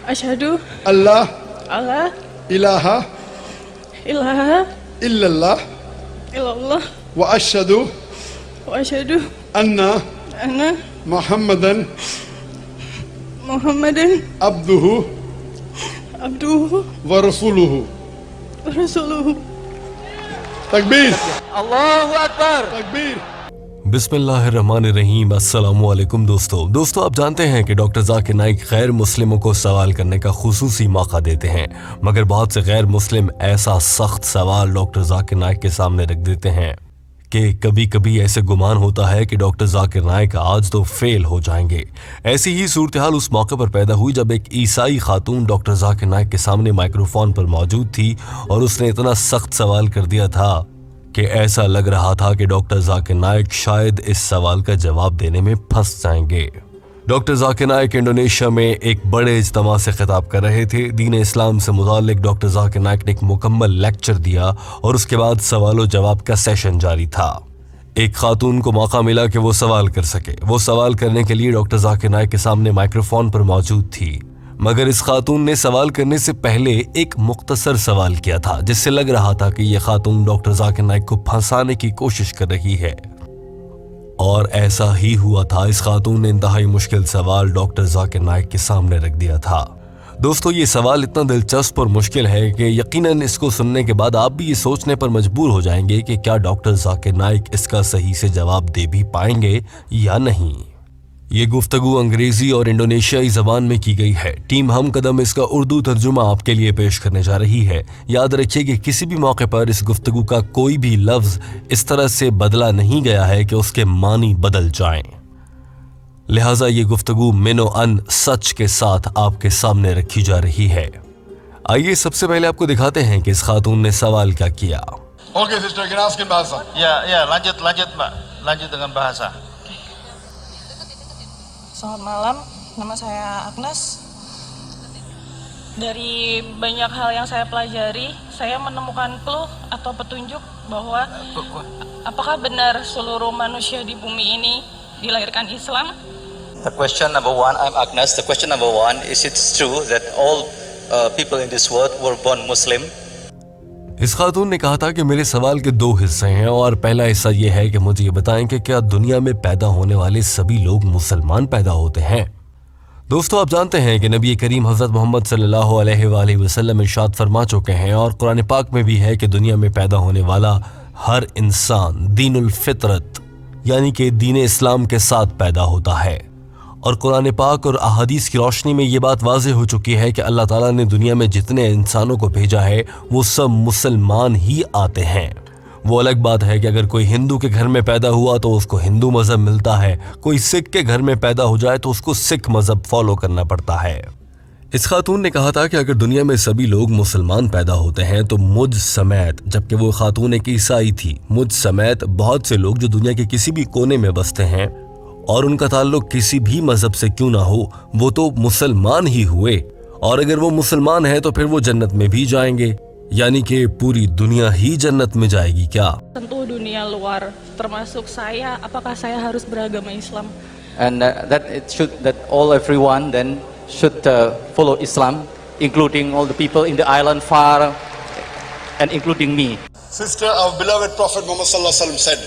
Asyhadu Allah alla ilaha ilaha illallah illallah wa asyhadu wa asyhadu anna anna Muhammadan Muhammadan abduhu abduhu wa rasuluhu. wa rasuluhu. Takbir. Allahu Akbar. Takbir. बिस्मिल्लाहिर्रहमानिर्रहीम। अस्सलामुअलैकुम दोस्तों आप जानते हैं कि doctor Zakir Naik गैर मुस्लिमों को सवाल करने का खुसूसी मौका देते हैं, मगर बहुत से गैर मुस्लिम ऐसा सख्त सवाल डॉक्टर जाकिर नाइक के सामने रख देते हैं कि कभी कभी ऐसे गुमान होता है कि डॉक्टर जाकिर नाइक आज तो फेल हो जाएंगे। ऐसी ही सूरत हाल उस मौके पर पैदा हुई जब एक ईसाई खातून डॉक्टर जाकिर नाइक के सामने माइक्रोफोन पर मौजूद थी और उसने इतना सख्त सवाल कर दिया था कि ऐसा लग रहा था कि डॉक्टर जाकिर नाइक शायद इस सवाल का जवाब देने में फंस जाएंगे। डॉक्टर जाकिर नाइक इंडोनेशिया में एक बड़े इज्तिमा से खिताब कर रहे थे। दीन इस्लाम से मुताल्लिक डॉक्टर जाकिर नाइक ने एक मुकम्मल लेक्चर दिया और उसके बाद सवाल जवाब का सेशन जारी था। एक खातून को मौका मिला कि वो सवाल कर सके। वो सवाल करने के लिए डॉक्टर जाकिर नाइक के सामने माइक्रोफोन पर मौजूद थी, मगर इस खातून ने सवाल करने से पहले एक मुख्तसर सवाल किया था जिससे लग रहा था कि यह खातून डॉक्टर जाकिर नाइक को फंसाने की कोशिश कर रही है, और ऐसा ही हुआ था। इस खातून ने इंतहाई मुश्किल सवाल डॉक्टर जाकिर नाइक के सामने रख दिया था। दोस्तों, ये सवाल इतना दिलचस्प और मुश्किल है कि यकीनन इसको सुनने के बाद आप भी ये सोचने पर मजबूर हो जाएंगे कि क्या डॉक्टर जाकिर नाइक इसका सही से जवाब दे भी पाएंगे या नहीं। ये गुफ्तगू अंग्रेजी और इंडोनेशियाई जबान में की गई है। टीम हम कदम इसका उर्दू तर्जुमा आपके लिए पेश करने जा रही है। याद रखिए कि किसी भी मौके पर इस गुफ्तगू का कोई भी लफ्ज इस तरह से बदला नहीं गया है कि उसके मानी बदल जाएं। लिहाजा ये गुफ्तगू मिनो अन सच के साथ आपके सामने रखी जा रही है। आइए सबसे पहले आपको दिखाते हैं कि इस खातून ने सवाल क्या किया। Okay, sister, you can ask in bahasa. Ya, lanjut Mbak. Lanjut dengan bahasa. Selamat malam, nama saya Agnes. Dari banyak hal yang saya pelajari, saya menemukan clue atau petunjuk bahwa apakah benar seluruh manusia di bumi ini dilahirkan Islam? The question number one, I'm Agnes. The question number one, is it true that all people in this world were born Muslim? इस खातून ने कहा था कि मेरे सवाल के दो हिस्से हैं और पहला हिस्सा ये है कि मुझे ये बताएं कि क्या दुनिया में पैदा होने वाले सभी लोग मुसलमान पैदा होते हैं। दोस्तों, आप जानते हैं कि नबी करीम हज़रत मोहम्मद सल्लल्लाहु अलैहि वसल्लम इरशाद फरमा चुके हैं और कुरान पाक में भी है कि दुनिया में पैदा होने वाला हर इंसान दीनुल फितरत यानी कि दीन इस्लाम के साथ पैदा होता है। और कुरान पाक और अहादीस की रोशनी में ये बात वाज़ेह हो चुकी है कि अल्लाह ताला ने दुनिया में जितने इंसानों को भेजा है वो सब मुसलमान ही आते हैं। वो अलग बात है कि अगर कोई हिंदू के घर में पैदा हुआ तो उसको हिंदू मज़हब मिलता है, कोई सिख के घर में पैदा हो जाए तो उसको सिख मज़हब फॉलो करना पड़ता है। इस खातून ने कहा था कि अगर दुनिया में सभी लोग मुसलमान पैदा होते हैं तो मुझ समेत, जबकि वो खातून एक ईसाई थी, मुझ समेत बहुत से लोग जो दुनिया के किसी भी कोने में बसते हैं और उनका ताल्लुक किसी भी मजहब से क्यों ना हो, वो तो मुसलमान ही हुए, और अगर वो मुसलमान है तो फिर वो जन्नत में भी जाएंगे, यानी कि पूरी दुनिया ही जन्नत में जाएगी क्या। Tentu dunia luar, termasuk saya. Apakah saya harus beragama Islam? And that everyone then should follow Islam, including all the people in the island far, and including me. Sister, our beloved Prophet Muhammad sallallahu alaihi wasallam said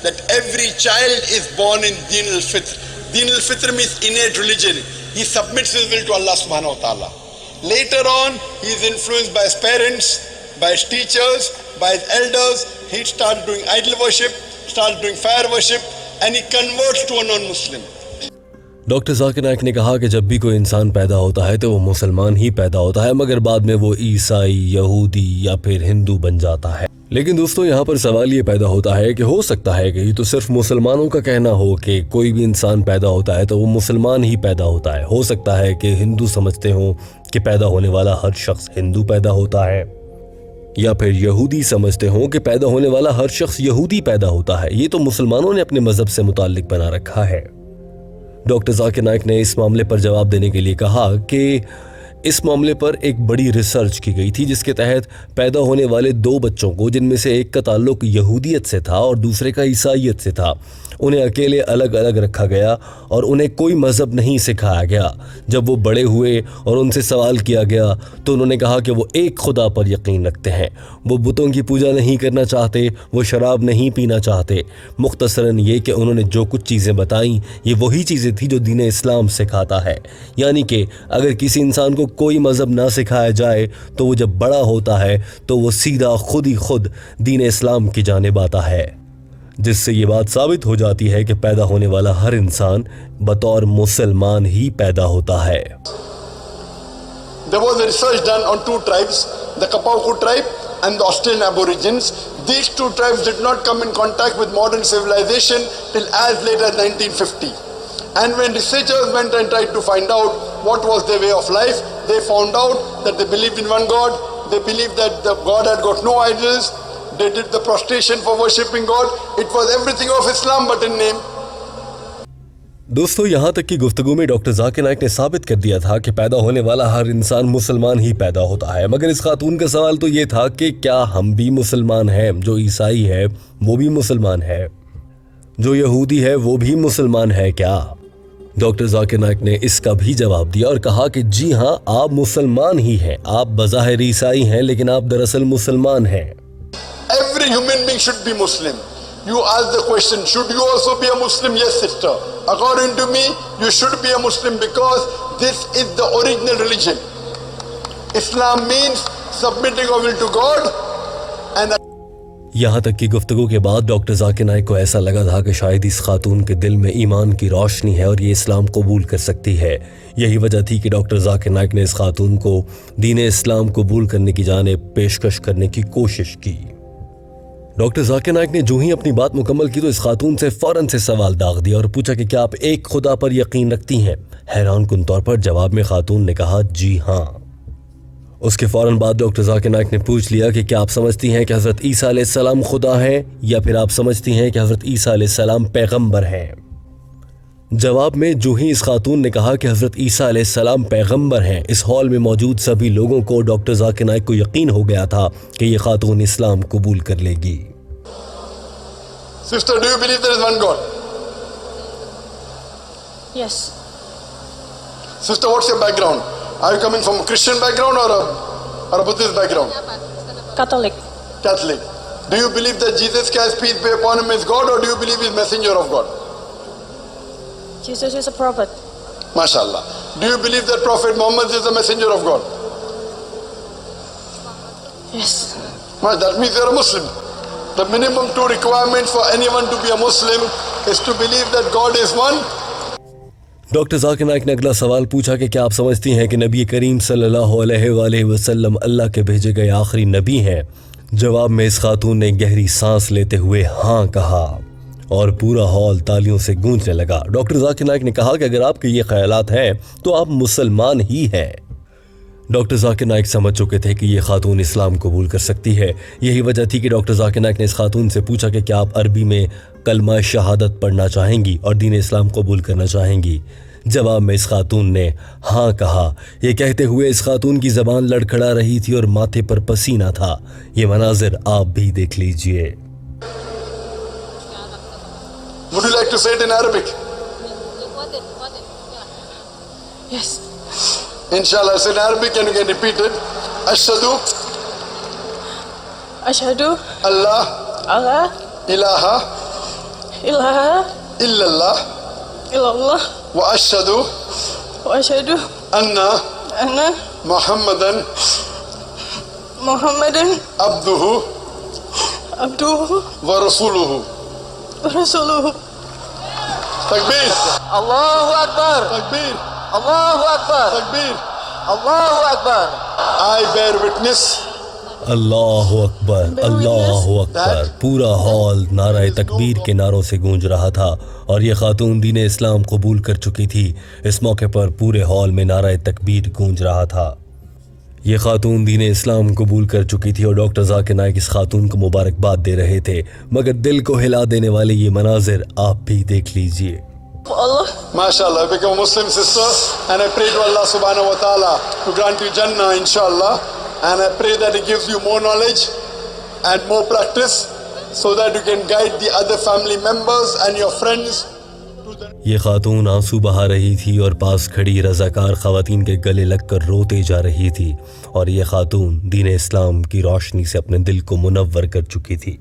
that every child is born in Deen al-Fitr. Deen al-Fitr means innate religion. He submits his will to Allah subhanahu wa ta'ala. Later on, he is influenced by his parents, by his teachers, by his elders. He starts doing idol worship, starts doing fire worship, and he converts to a non-Muslim. Doctor Zakir Naik ने कहा कि जब भी कोई इंसान पैदा होता है तो वो मुसलमान ही पैदा होता है, मगर बाद में वो ईसाई, यहूदी या फिर हिंदू बन जाता है। लेकिन दोस्तों, यहाँ पर सवाल ये पैदा होता है कि हो सकता है कि तो सिर्फ मुसलमानों का कहना हो कि कोई भी इंसान पैदा होता है तो वो मुसलमान ही पैदा होता है। हो सकता है कि हिंदू समझते हो कि पैदा होने वाला हर शख्स हिंदू पैदा होता है, या फिर यहूदी समझते हो कि पैदा होने वाला हर शख्स यहूदी पैदा होता है। ये तो मुसलमानों ने अपने मजहब से मुताल्लिक बना रखा है। डॉक्टर जाकिर नाइक ने इस मामले पर जवाब देने के लिए कहा कि इस मामले पर एक बड़ी रिसर्च की गई थी जिसके तहत पैदा होने वाले दो बच्चों को, जिनमें से एक का ताल्लुक यहूदियत से था और दूसरे का ईसाइयत से था, उन्हें अकेले अलग अलग रखा गया और उन्हें कोई मज़हब नहीं सिखाया गया। जब वो बड़े हुए और उनसे सवाल किया गया तो उन्होंने कहा कि वो एक खुदा पर यकीन रखते हैं, वो बुतों की पूजा नहीं करना चाहते, वो शराब नहीं पीना चाहते। मुख्तसरन ये कि उन्होंने जो कुछ चीज़ें बताईं ये वही चीज़ें थी जो दीन इस्लाम सिखाता है। यानी कि अगर किसी इंसान को कोई मज़हब ना सिखाया जाए तो वो जब बड़ा होता है तो वो सीधा खुद ही खुद दीन इस्लाम की जानिब आता है, जिससे ये बात साबित हो जाती है कि पैदा होने वाला हर इंसान बतौर मुसलमान ही पैदा होता है। There was a research done on two tribes, the Kapauku tribe and the Australian Aborigines. These two tribes did not come in contact with modern civilization till as late as 1950. And when researchers went and tried to find out what was their way of life, they found out that they believed in one God, they believed that the God had got no idols, they did the prostration for worshipping God. It was everything of Islam but in name. दोस्तों, यहाँ तक कि गुफ्तगू में doctor Zakir Naik ने साबित कर दिया था कि पैदा होने वाला हर इंसान मुसलमान ही पैदा होता है। मगर इस खातून का सवाल तो ये था कि क्या हम भी मुसलमान हैं? जो ईसाई है वो भी मुसलमान है, जो यहूदी है वो भी मुसलमान है क्या? डॉक्टर जाकिर नाइक ने इसका भी जवाब दिया और कहा कि जी हाँ, आप मुसलमान ही हैं। आप बज़ाहिर ईसाई हैं लेकिन आप दरअसल मुसलमान हैं। Every human being should be Muslim. You ask the question, should you also be a Muslim? Yes, sister. According to me, you should be a Muslim because this is the original religion. Islam means submitting your will to God and यहाँ तक कि गुफ्तगू के बाद doctor Zakir Naik को ऐसा लगा था कि शायद इस खातून के दिल में ईमान की रोशनी है और ये इस्लाम कबूल कर सकती है। यही वजह थी कि डॉक्टर जाकिर नाइक ने इस खातून को दीन इस्लाम कबूल करने की जानिब पेशकश करने की कोशिश की। डॉक्टर जाकिर नाइक ने जो ही अपनी बात मुकम्मल की तो इस खातून से फौरन से सवाल दाग दिया और पूछा कि क्या आप एक खुदा पर यकीन रखती हैं? हैरान कुन तौर पर जवाब में खातून ने कहा जी हाँ। उसके फौरन बाद डॉक्टर जाकिर नाइक ने पूछ लिया कि क्या आप समझती हैं कि हज़रत ईसा अलैहिस्सलाम खुदा हैं या फिर आप समझती हैं कि हज़रत ईसा अलैहिस्सलाम पैगंबर हैं? जवाब में जो ही इस खातून ने कहा कि हज़रत ईसा अलैहिस्सलाम पैगंबर हैं, इस हॉल में मौजूद सभी लोगों को डॉक्टर जाकिर नाइक को यकीन हो गया था कि ये खातून इस्लाम कबूल कर लेगी। sister, do you believe there is one God? Yes. Sister, what's your background? Are you coming from a Christian background or a Buddhist background? Catholic. Catholic. Do you believe that Jesus Christ, peace be upon him, is God, or do you believe he is messenger of God? Jesus is a prophet. MashaAllah. Do you believe that Prophet Muhammad is the messenger of God? Yes. That means you're a Muslim. The minimum two requirements for anyone to be a Muslim is to believe that God is one. Doctor Zakir Naik ने अगला सवाल पूछा कि क्या आप समझती हैं कि नबी करीम सल्लल्लाहु अलैहि वसल्लम अल्लाह के भेजे गए आखिरी नबी हैं? जवाब में इस खातून ने गहरी सांस लेते हुए हाँ कहा और पूरा हॉल तालियों से गूंजने लगा। डॉक्टर जाकिर नाइक ने कहा कि अगर आपके ये ख्यालात हैं तो आप मुसलमान ही हैं। डॉक्टर जाकिर नाइक समझ चुके थे कि ये खातून इस्लाम कबूल कर सकती है। यही वजह थी कि डॉक्टर जाकिर नाइक ने इस खातून से पूछा कि क्या आप अरबी में कलमा शहादत पढ़ना चाहेंगी और दीन इस्लाम कबूल करना चाहेंगी? जवाब में इस खातून ने हाँ कहा। ये कहते हुए इस खातून की ज़बान लड़खड़ा रही थी और माथे पर पसीना था। ये मनाजिर आप भी देख लीजिए। Would you like to say it in Arabic? Yes. Inshallah, say in Arabic and you can repeat it. Ashhadu Ashhadu Allah alla ilaha ilaha illallah illallah wa ashhadu wa ashhadu anna anna Muhammadan Muhammadan abduhu abduhu wa rasuluhu. wa rasuluhu. Takbir. Allahu Akbar. Takbir. Allahu Akbar. Takbir. Allahu Akbar. I bear witness अल्लाह अकबर, अल्लाह अकबर। पूरा hall नाराए तकबीर के नारों से गूंज रहा था और ये खातून दीन इस्लाम कबूल कर चुकी थी। इस मौके पर पूरे हॉल में नाराए तकबीर गूंज रहा था। ये खातून दीन इस्लाम कबूल कर चुकी थी और डॉक्टर जाकिर नाइक इस खातून को मुबारकबाद दे रहे थे। मगर दिल को हिला देने वाले ये मनाजिर आप भी देख लीजिए। Allah. MashaAllah, I become a Muslim sister and I pray to Allah subhanahu wa ta'ala to grant you Jannah inshallah, and I pray that He gives you more knowledge and more practice so that you can guide the other family members and your friends to the... ये खातून आंसू बहा रही थी और पास खड़ी रज़ाकार ख़वातीन के गले लगकर रोते जा रही थी, और ये खातून दीन इस्लाम की रोशनी से अपने दिल को मुनव्वर कर चुकी थी।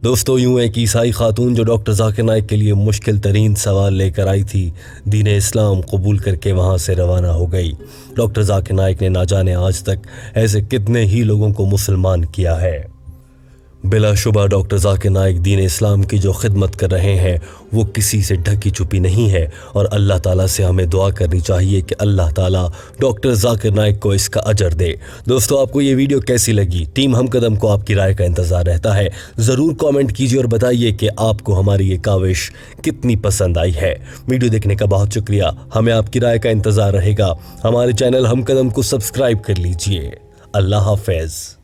दोस्तों, यूं एक ईसाई खातून जो डॉक्टर जाकिर नाइक के लिए मुश्किल तरीन सवाल लेकर आई थी, दीन इस्लाम कबूल करके वहाँ से रवाना हो गई। डॉक्टर जाकिर नाइक ने ना जाने आज तक ऐसे कितने ही लोगों को मुसलमान किया है। बिलाशुबा डॉक्टर जाकिर नाइक दीन इस्लाम की जो खिदमत कर रहे हैं वो किसी से ढकी छुपी नहीं है, और अल्लाह ताला से हमें दुआ करनी चाहिए कि अल्लाह ताला डॉक्टर जाकिर नाइक को इसका अजर दे। दोस्तों, आपको ये वीडियो कैसी लगी? टीम हम कदम को आपकी राय का इंतज़ार रहता है। ज़रूर कमेंट कीजिए और बताइए कि आपको हमारी ये काविश कितनी पसंद आई है। वीडियो देखने का बहुत शुक्रिया। हमें आपकी राय का इंतज़ार रहेगा। हमारे चैनल हम कदम को सब्सक्राइब कर लीजिए। अल्लाह हाफ़िज़।